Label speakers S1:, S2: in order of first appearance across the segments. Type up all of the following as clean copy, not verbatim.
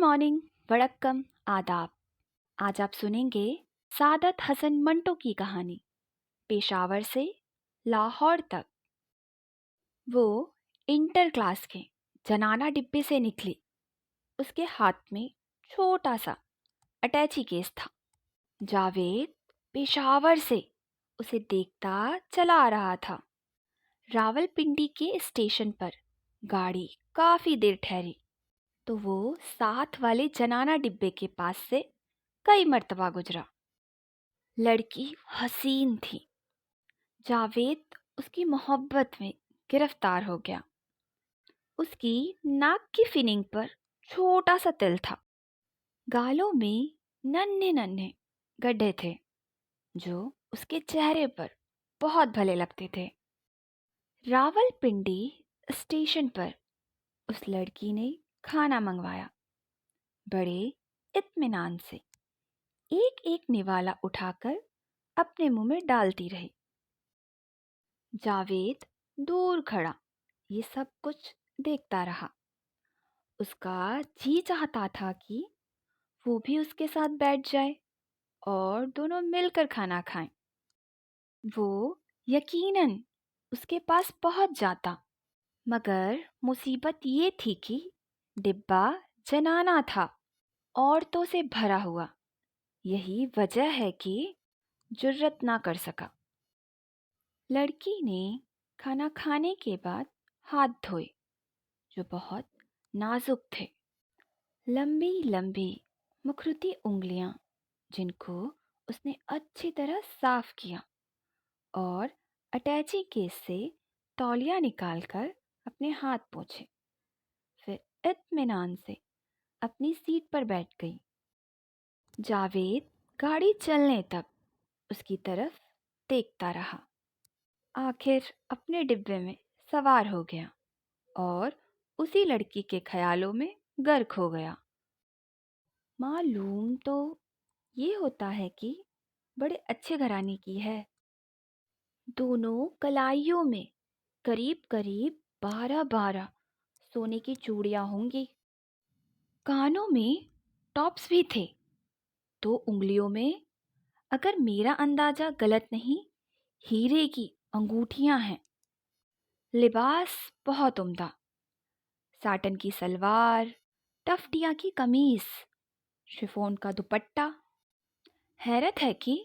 S1: Morning, वड़क्कम, आदाब। आज आप सुनेंगे सादत हसन मंटो की कहानी, पेशावर से लाहौर तक। वो इंटर क्लास के जनाना डिब्बे से निकली। उसके हाथ में छोटा सा अटैची केस था। जावेद पेशावर से उसे देखता चला आ रहा था। रावलपिंडी के स्टेशन पर गाड़ी काफी देर ठहरी तो वो साथ वाले जनाना डिब्बे के पास से कई मर्तबा गुजरा। लड़की हसीन थी। जावेद उसकी मोहब्बत में गिरफ्तार हो गया। उसकी नाक की फिनिंग पर छोटा सा तिल था। गालों में नन्हे नन्हे गड्ढे थे जो उसके चेहरे पर बहुत भले लगते थे। रावलपिंडी स्टेशन पर उस लड़की ने खाना मंगवाया। बड़े इत्मीनान से एक एक निवाला उठाकर अपने मुंह में डालती रही। जावेद दूर खड़ा ये सब कुछ देखता रहा। उसका जी चाहता था कि वो भी उसके साथ बैठ जाए और दोनों मिलकर खाना खाएं। वो यकीनन उसके पास पहुंच जाता, मगर मुसीबत ये थी कि डिब्बा जनाना था, औरतों से भरा हुआ। यही वजह है कि जुर्रत ना कर सका। लड़की ने खाना खाने के बाद हाथ धोए जो बहुत नाजुक थे। लंबी लंबी मुखरूती उंगलियां जिनको उसने अच्छी तरह साफ किया और अटैची केस से तौलिया निकालकर अपने हाथ पोंछे। फिर इत्मीनान से अपनी सीट पर बैठ गई। जावेद गाड़ी चलने तक उसकी तरफ देखता रहा। आखिर अपने डिब्बे में सवार हो गया और उसी लड़की के ख्यालों में गर्क हो गया। मालूम तो ये होता है कि बड़े अच्छे घराने की है। दोनों कलाइयों में करीब करीब 12-12 सोने की चूड़ियां होंगी। कानों में टॉप्स भी थे। 2 उंगलियों में, अगर मेरा अंदाजा गलत नहीं, हीरे की अंगूठियां हैं। लिबास बहुत उम्दा, साटन की सलवार, टफ्टिया की कमीज, शिफॉन का दुपट्टा। हैरत है कि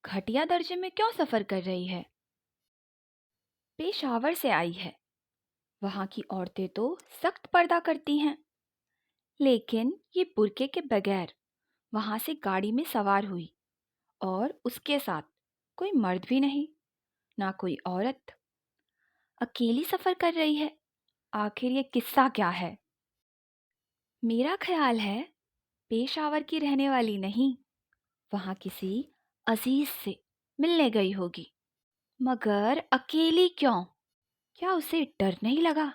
S1: घटिया दर्जे में क्यों सफर कर रही है। पेशावर से आई है। वहां की औरतें तो सख्त पर्दा करती हैं, लेकिन ये बुर्के के बगैर वहां से गाड़ी में सवार हुई और उसके साथ कोई मर्द भी नहीं, ना कोई औरत। अकेली सफर कर रही है। आखिर ये किस्सा क्या है? मेरा ख्याल है पेशावर की रहने वाली नहीं, वहां किसी अजीज से मिलने गई होगी। मगर अकेली क्यों? क्या उसे डर नहीं लगा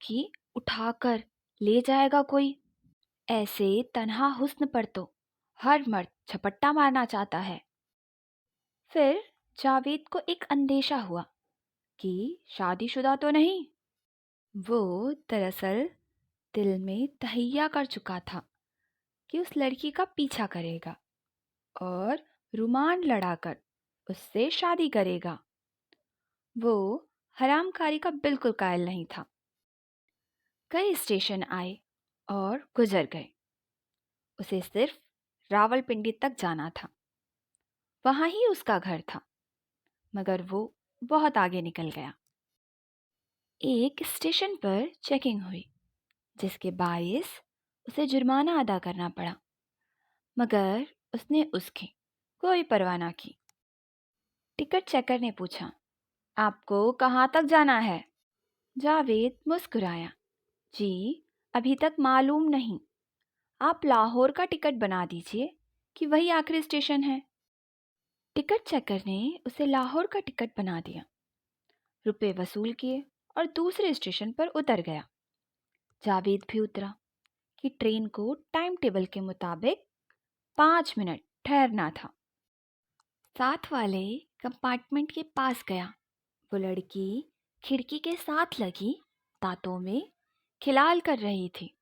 S1: कि उठाकर ले जाएगा कोई? ऐसे तन्हा हुस्न पर तो हर मर्द झपट्टा मारना चाहता है। फिर जावेद को एक अंदेशा हुआ कि शादीशुदा तो नहीं। वो दरअसल दिल में तहैया कर चुका था कि उस लड़की का पीछा करेगा और रुमान लड़ाकर उससे शादी करेगा। वो हरामकारी का बिल्कुल कायल नहीं था। कई स्टेशन आए और गुजर गए। उसे सिर्फ रावलपिंडी तक जाना था। वहां ही उसका घर था, मगर वो बहुत आगे निकल गया। एक स्टेशन पर चेकिंग हुई, जिसके बायस उसे जुर्माना अदा करना पड़ा, मगर उसने उसकी कोई परवाह ना की। टिकट चेकर ने पूछा, आपको कहाँ तक जाना है? जावेद मुस्कुराया, जी अभी तक मालूम नहीं। आप लाहौर का टिकट बना दीजिए कि वही आखिरी स्टेशन है। टिकट चेकर ने उसे लाहौर का टिकट बना दिया, रुपए वसूल किए और दूसरे स्टेशन पर उतर गया। जावेद भी उतरा कि ट्रेन को टाइम टेबल के मुताबिक 5 मिनट ठहरना था। साथ वाले कंपार्टमेंट के पास गया। वो लड़की खिड़की के साथ लगी दांतों में खिलाल कर रही थी।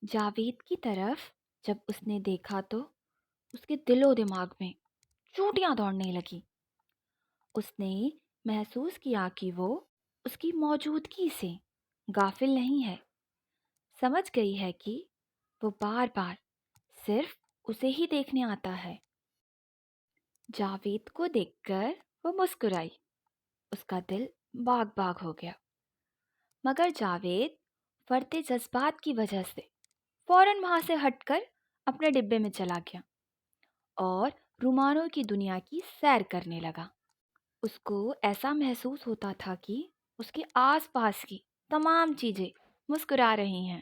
S1: जावेद की तरफ जब उसने देखा तो उसके दिलो दिमाग में चूटियां दौड़ने लगी। उसने महसूस किया कि वो उसकी मौजूदगी से गाफिल नहीं है, समझ गई है कि वो बार बार सिर्फ उसे ही देखने आता है। जावेद को देखकर वो मुस्कुराई। उसका दिल बाग बाग हो गया, मगर जावेद फरते जज्बात की वजह से फौरन वहां से हटकर अपने डिब्बे में चला गया और रुमानों की दुनिया की सैर करने लगा। उसको ऐसा महसूस होता था कि उसके आसपास की तमाम चीजें मुस्कुरा रही हैं।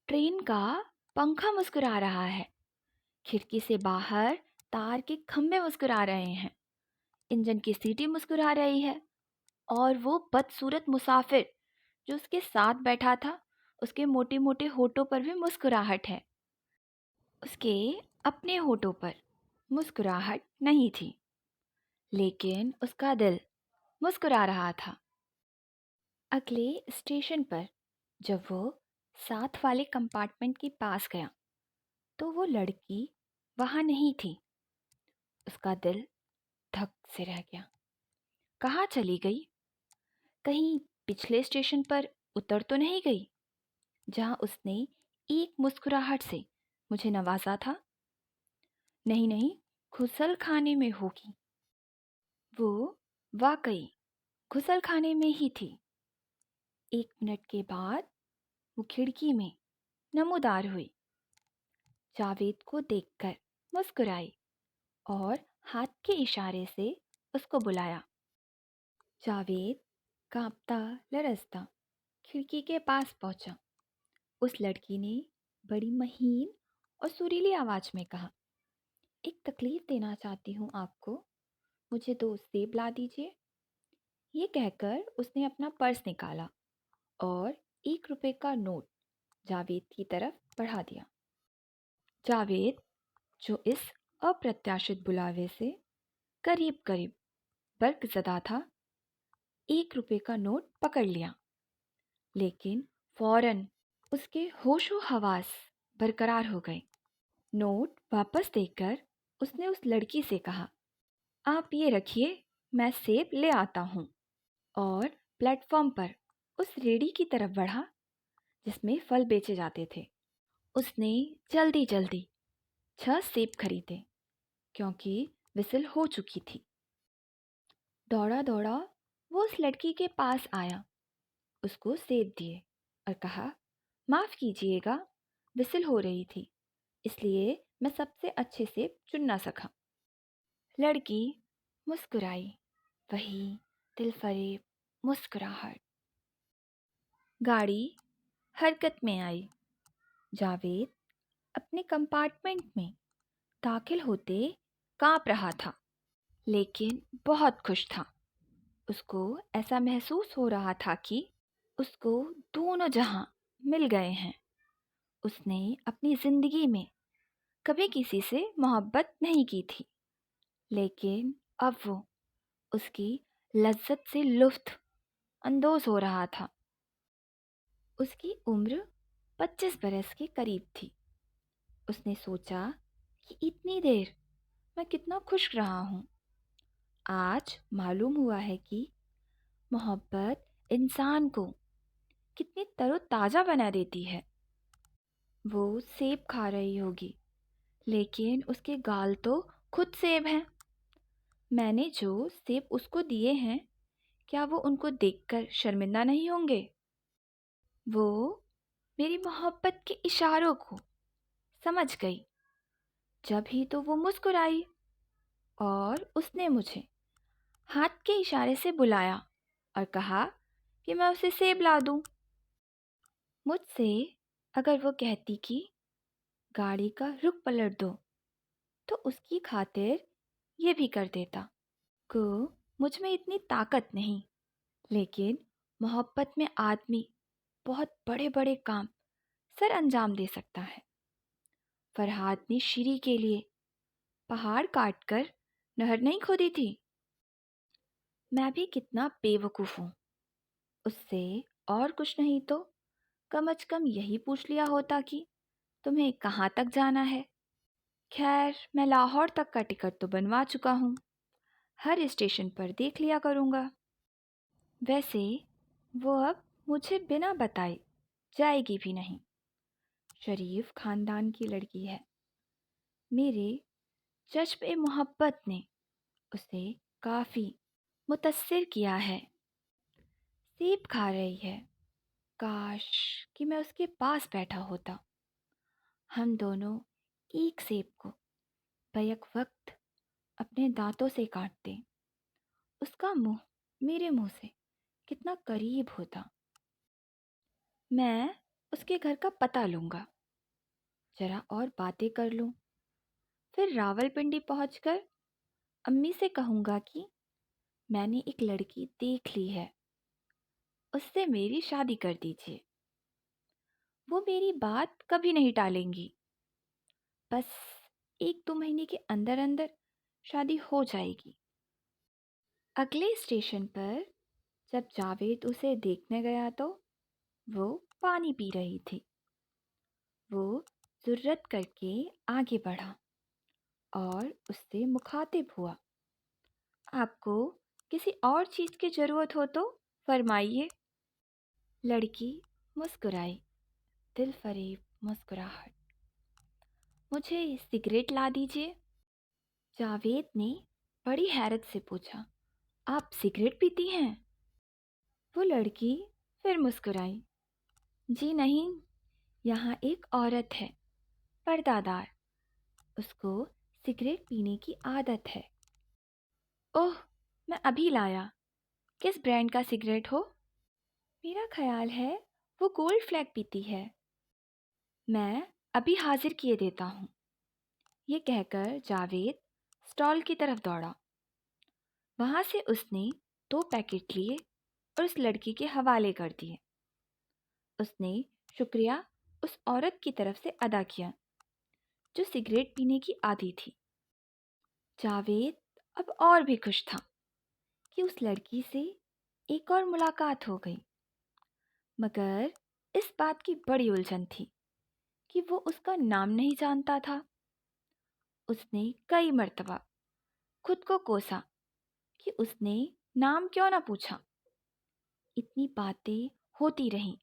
S1: ट्रेन का पंखा मुस्कुरा रहा है, खिड़की से बाहर तार के खंभे मुस्कुरा रहे हैं, इंजन की सीटी मुस्कुरा रही है, और वो बदसूरत मुसाफिर जो उसके साथ बैठा था, उसके मोटे मोटे होठों पर भी मुस्कुराहट है। उसके अपने होठों पर मुस्कुराहट नहीं थी, लेकिन उसका दिल मुस्कुरा रहा था। अगले स्टेशन पर जब वो साथ वाले कंपार्टमेंट के पास गया तो वो लड़की वहां नहीं थी। उसका दिल धक से रह गया। कहाँ चली गई? कहीं पिछले स्टेशन पर उतर तो नहीं गई, जहां उसने एक मुस्कुराहट से मुझे नवाजा था? नहीं नहीं, घुसल खाने में होगी। वो वाकई घुसल खाने में ही थी। 1 मिनट के बाद वो खिड़की में नमूदार हुई, जावेद को देखकर मुस्कुराई और हाथ के इशारे से उसको बुलाया। जावेद कांपता लरजता खिड़की के पास पहुंचा। उस लड़की ने बड़ी महीन और सुरीली आवाज में कहा, एक तकलीफ देना चाहती हूँ आपको, मुझे 2 सेब ला दीजिए। ये कहकर उसने अपना पर्स निकाला और 1 रुपए का नोट जावेद की तरफ बढ़ा दिया। जावेद, जो इस अप्रत्याशित बुलावे से करीब करीब बर्कज़दा था, 1 रुपए का नोट पकड़ लिया, लेकिन फौरन उसके होशो हवास बरकरार हो गए। नोट वापस देकर उसने उस लड़की से कहा, आप ये रखिए, मैं सेब ले आता हूँ, और प्लेटफॉर्म पर उस रेडी की तरफ बढ़ा जिसमें फल बेचे जाते थे। उसने जल्दी जल्दी 6 सेब खरीदे क्योंकि विसिल हो चुकी थी। दौड़ा दौड़ा वो उस लड़की के पास आया, उसको सेब दिए और कहा, माफ़ कीजिएगा, विसिल हो रही थी, इसलिए मैं सबसे अच्छे सेब चुन ना सका। लड़की मुस्कुराई, वही दिलफरेब मुस्कुराहट। गाड़ी हरकत में आई। जावेद अपने कंपार्टमेंट में दाखिल होते कांप रहा था, लेकिन बहुत खुश था। उसको ऐसा महसूस हो रहा था कि उसको दोनों जहां मिल गए हैं। उसने अपनी जिंदगी में कभी किसी से मोहब्बत नहीं की थी, लेकिन अब वो उसकी लज्जत से लुत्फ अंदोज हो रहा था। उसकी उम्र 25 बरस के करीब थी। उसने सोचा कि इतनी देर मैं कितना खुश रहा हूँ। आज मालूम हुआ है कि मोहब्बत इंसान को कितनी तरोताज़ा बना देती है। वो सेब खा रही होगी, लेकिन उसके गाल तो खुद सेब हैं। मैंने जो सेब उसको दिए हैं, क्या वो उनको देखकर शर्मिंदा नहीं होंगे? वो मेरी मोहब्बत के इशारों को समझ गई। जब ही तो वो मुस्कुराई और उसने मुझे हाथ के इशारे से बुलाया और कहा कि मैं उसे सेब ला दूं। मुझसे अगर वो कहती कि गाड़ी का रुख पलट दो, तो उसकी खातिर ये भी कर देता। को मुझ में इतनी ताकत नहीं, लेकिन मोहब्बत में आदमी बहुत बड़े बड़े काम सर अंजाम दे सकता है। फरहाद ने शीरी के लिए पहाड़ काटकर नहर नहीं खोदी थी। मैं भी कितना बेवकूफ़ हूँ। उससे और कुछ नहीं तो कम अज कम यही पूछ लिया होता कि तुम्हें कहाँ तक जाना है। खैर, मैं लाहौर तक का टिकट तो बनवा चुका हूँ, हर स्टेशन पर देख लिया करूँगा। वैसे वो अब मुझे बिना बताए जाएगी भी नहीं। शरीफ खानदान की लड़की है। मेरे जज्ब मोहब्बत ने उसे काफ़ी मुतस्सिर किया है। सेब खा रही है। काश कि मैं उसके पास बैठा होता। हम दोनों एक सेब को बैक वक्त अपने दांतों से काटते। उसका मुंह मेरे मुंह से कितना करीब होता। मैं उसके घर का पता लूँगा, जरा और बातें कर लूँ, फिर रावलपिंडी पहुंचकर अम्मी से कहूँगा कि मैंने एक लड़की देख ली है, उससे मेरी शादी कर दीजिए। वो मेरी बात कभी नहीं टालेंगी। बस 1-2 महीने के अंदर अंदर शादी हो जाएगी। अगले स्टेशन पर जब जावेद उसे देखने गया तो वो पानी पी रही थी। वो जुर्रत करके आगे बढ़ा और उससे मुखातिब हुआ। आपको किसी और चीज़ की ज़रूरत हो तो फरमाइए। लड़की मुस्कुराई, दिल फरेब मुस्कुराहट। मुझे सिगरेट ला दीजिए। जावेद ने बड़ी हैरत से पूछा, आप सिगरेट पीती हैं? वो लड़की फिर मुस्कुराई, जी नहीं, यहाँ एक औरत है, पर्दादार, उसको सिगरेट पीने की आदत है। ओह, मैं अभी लाया। किस ब्रांड का सिगरेट हो? मेरा ख्याल है वो गोल्ड फ्लैग पीती है। मैं अभी हाजिर किए देता हूँ। ये कहकर जावेद स्टॉल की तरफ दौड़ा। वहाँ से उसने 2 पैकेट लिए और उस लड़की के हवाले कर दिए। उसने शुक्रिया उस औरत की तरफ से अदा किया जो सिगरेट पीने की आदी थी। जावेद अब और भी खुश था कि उस लड़की से एक और मुलाकात हो गई, मगर इस बात की बड़ी उलझन थी कि वो उसका नाम नहीं जानता था। उसने कई मर्तबा खुद को कोसा कि उसने नाम क्यों ना पूछा। इतनी बातें होती रहीं,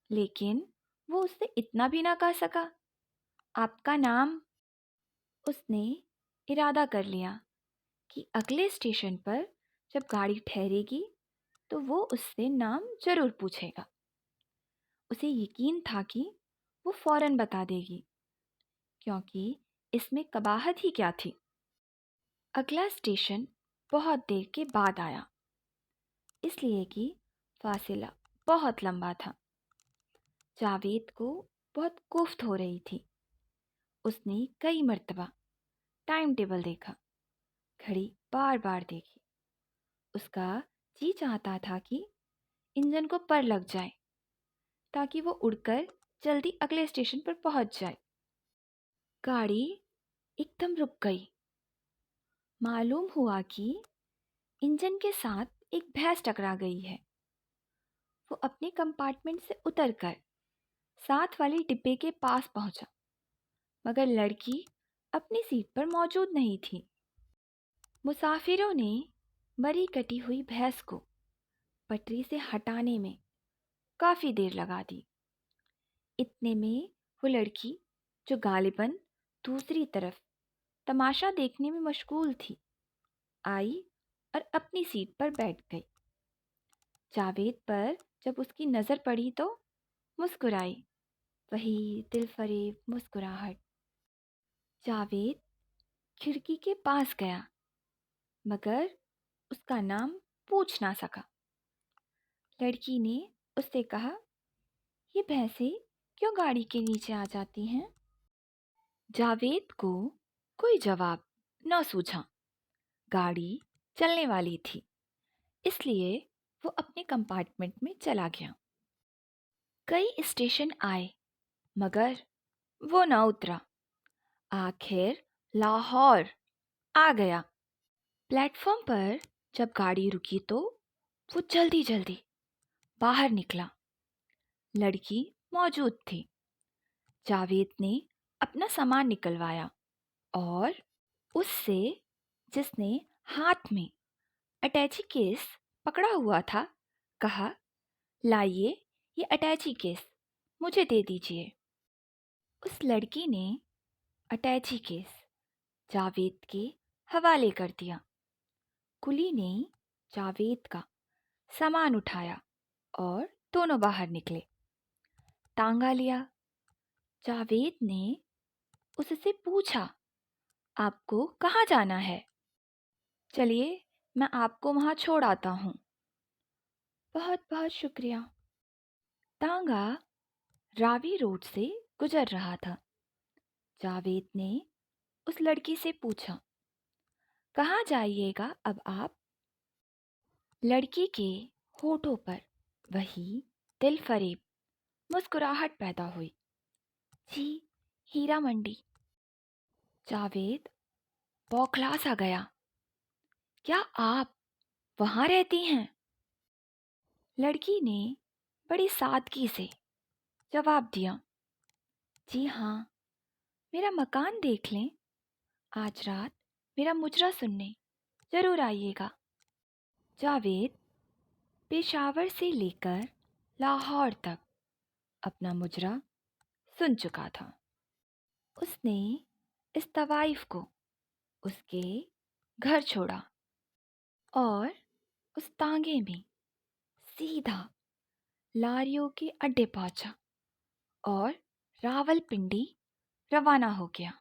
S1: लेकिन वो उससे इतना भी ना कह सका, आपका नाम। उसने इरादा कर लिया कि अगले स्टेशन पर जब गाड़ी ठहरेगी तो वो उससे नाम जरूर पूछेगा। उसे यकीन था कि वो फौरन बता देगी, क्योंकि इसमें कबाहत ही क्या थी। अगला स्टेशन बहुत देर के बाद आया, इसलिए कि फासिला बहुत लंबा था। जावेद को बहुत कुफ्त हो रही थी। उसने कई मर्तबा टाइम टेबल देखा, घड़ी बार बार देखी। उसका जी चाहता था कि इंजन को पर लग जाए ताकि वो उड़कर जल्दी अगले स्टेशन पर पहुंच जाए। गाड़ी एकदम रुक गई। मालूम हुआ कि इंजन के साथ एक भैंस टकरा गई है। वो अपने कंपार्टमेंट से उतरकर साथ वाले डिब्बे के पास पहुंचा, मगर लड़की अपनी सीट पर मौजूद नहीं थी। मुसाफिरों ने मरी कटी हुई भैंस को पटरी से हटाने में काफ़ी देर लगा दी। इतने में वो लड़की, जो गालिबन दूसरी तरफ तमाशा देखने में मशगूल थी, आई और अपनी सीट पर बैठ गई। जावेद पर जब उसकी नज़र पड़ी तो मुस्कुराई, वही दिलफरेब मुस्कुराहट। जावेद खिड़की के पास गया, मगर उसका नाम पूछ ना सका। लड़की ने उससे कहा, ये भैंसें क्यों गाड़ी के नीचे आ जाती हैं? जावेद को कोई जवाब न सूझा। गाड़ी चलने वाली थी, इसलिए वो अपने कंपार्टमेंट में चला गया। कई स्टेशन आए, मगर वो न उतरा। आखिर लाहौर आ गया। प्लेटफॉर्म पर जब गाड़ी रुकी तो वो जल्दी जल्दी बाहर निकला। लड़की मौजूद थी। जावेद ने अपना सामान निकलवाया और उससे, जिसने हाथ में अटैची केस पकड़ा हुआ था, कहा, लाइए ये अटैची केस मुझे दे दीजिए। उस लड़की ने अटैची केस जावेद के हवाले कर दिया। कुली ने जावेद का सामान उठाया और दोनों बाहर निकले। तांगा लिया। जावेद ने उससे पूछा, आपको कहाँ जाना है? चलिए, मैं आपको वहाँ छोड़ आता हूँ। बहुत बहुत शुक्रिया। तांगा रावी रोड से गुजर रहा था। जावेद ने उस लड़की से पूछा, कहाँ जाइएगा अब आप? लड़की के होठों पर वही दिलफरेब मुस्कुराहट पैदा हुई। जी, हीरा मंडी। जावेद बौखला सा गया। क्या आप वहाँ रहती हैं? लड़की ने बड़ी सादगी से जवाब दिया, जी हाँ, मेरा मकान देख लें। आज रात मेरा मुजरा सुनने जरूर आइएगा। जावेद पेशावर से लेकर लाहौर तक अपना मुजरा सुन चुका था। उसने इस तवाइफ को उसके घर छोड़ा और उस तांगे में सीधा लारियों के अड्डे पहुंचा और रावलपिंडी रवाना हो गया।